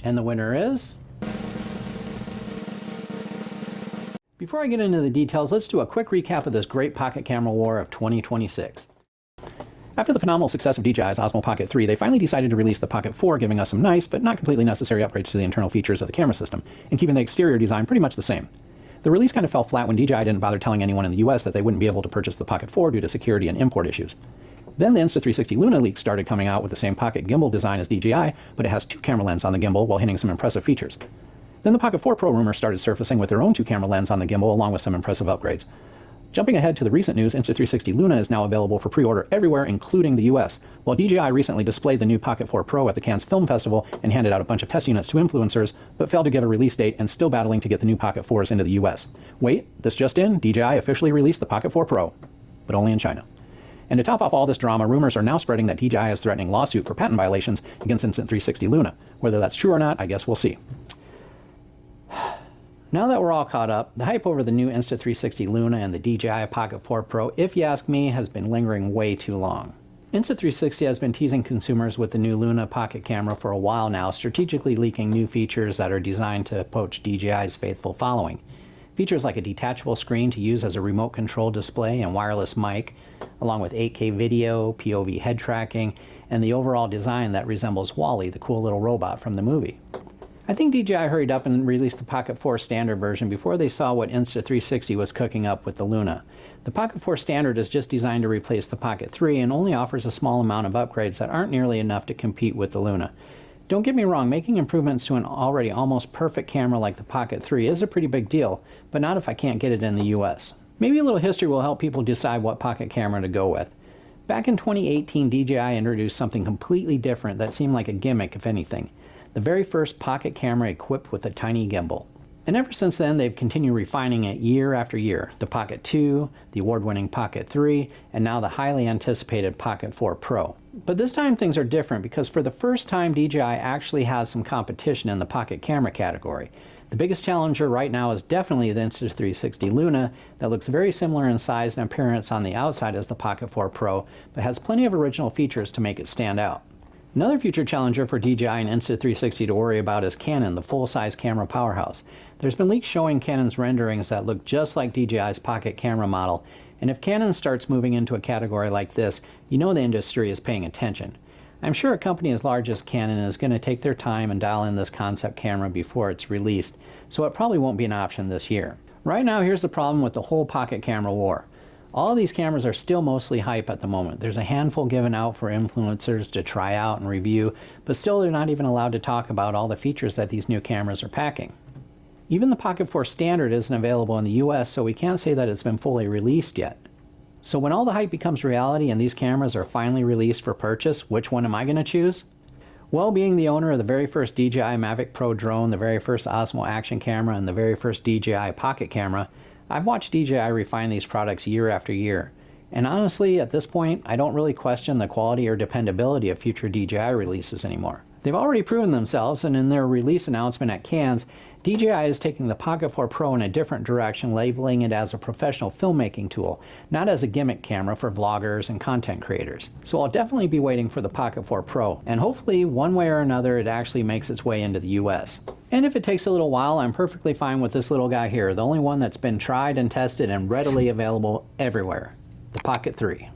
And the winner is... Before I get into the details, let's do a quick recap of this great pocket camera war of 2026. After the phenomenal success of DJI's Osmo Pocket 3, they finally decided to release the Pocket 4, giving us some nice, but not completely necessary upgrades to the internal features of the camera system, and keeping the exterior design pretty much the same. The release kind of fell flat when DJI didn't bother telling anyone in the US that they wouldn't be able to purchase the Pocket 4 due to security and import issues. Then the Insta360 Luna leaks started coming out with the same pocket gimbal design as DJI, but it has 2-camera lens on the gimbal while hitting some impressive features. Then the Pocket 4 Pro rumors started surfacing with their own 2-camera lens on the gimbal along with some impressive upgrades. Jumping ahead to the recent news, Insta360 Luna is now available for pre-order everywhere, including the US, while DJI recently displayed the new Pocket 4 Pro at the Cannes Film Festival and handed out a bunch of test units to influencers, but failed to give a release date and still battling to get the new Pocket 4s into the US. Wait, this just in, DJI officially released the Pocket 4 Pro, but only in China. And to top off all this drama, rumors are now spreading that DJI is threatening lawsuit for patent violations against Insta360 Luna. Whether that's true or not, I guess we'll see. Now that we're all caught up, the hype over the new Insta360 Luna and the DJI Pocket 4 Pro, if you ask me, has been lingering way too long. Insta360 has been teasing consumers with the new Luna Pocket camera for a while now, strategically leaking new features that are designed to poach DJI's faithful following. Features like a detachable screen to use as a remote control display and wireless mic, along with 8K video, POV head tracking, and the overall design that resembles Wall-E, the cool little robot from the movie. I think DJI hurried up and released the Pocket 4 Standard version before they saw what Insta360 was cooking up with the Luna. The Pocket 4 Standard is just designed to replace the Pocket 3 and only offers a small amount of upgrades that aren't nearly enough to compete with the Luna. Don't get me wrong, making improvements to an already almost perfect camera like the Pocket 3 is a pretty big deal, but not if I can't get it in the US. Maybe a little history will help people decide what pocket camera to go with. Back in 2018, DJI introduced something completely different that seemed like a gimmick, if anything. The very first pocket camera equipped with a tiny gimbal. And ever since then, they've continued refining it year after year. The Pocket 2, the award-winning Pocket 3, and now the highly anticipated Pocket 4 Pro. But this time things are different because for the first time, DJI actually has some competition in the pocket camera category. The biggest challenger right now is definitely the Insta360 Luna that looks very similar in size and appearance on the outside as the Pocket 4 Pro, but has plenty of original features to make it stand out. Another future challenger for DJI and Insta360 to worry about is Canon, the full-size camera powerhouse. There's been leaks showing Canon's renderings that look just like DJI's pocket camera model, and if Canon starts moving into a category like this, you know the industry is paying attention. I'm sure a company as large as Canon is going to take their time and dial in this concept camera before it's released, so it probably won't be an option this year. Right now, here's the problem with the whole pocket camera war. All of these cameras are still mostly hype at the moment. There's a handful given out for influencers to try out and review, but still they're not even allowed to talk about all the features that these new cameras are packing. Even the Pocket 4 Standard isn't available in the US, so we can't say that it's been fully released yet. So when all the hype becomes reality and these cameras are finally released for purchase, which one am I going to choose? Well, being the owner of the very first DJI Mavic Pro drone, the very first Osmo action camera, and the very first DJI Pocket camera, I've watched DJI refine these products year after year. And honestly, at this point, I don't really question the quality or dependability of future DJI releases anymore. They've already proven themselves, and in their release announcement at Cannes, DJI is taking the Pocket 4 Pro in a different direction, labeling it as a professional filmmaking tool, not as a gimmick camera for vloggers and content creators. So I'll definitely be waiting for the Pocket 4 Pro, and hopefully one way or another it actually makes its way into the US. And if it takes a little while, I'm perfectly fine with this little guy here, the only one that's been tried and tested and readily available everywhere, the Pocket 3.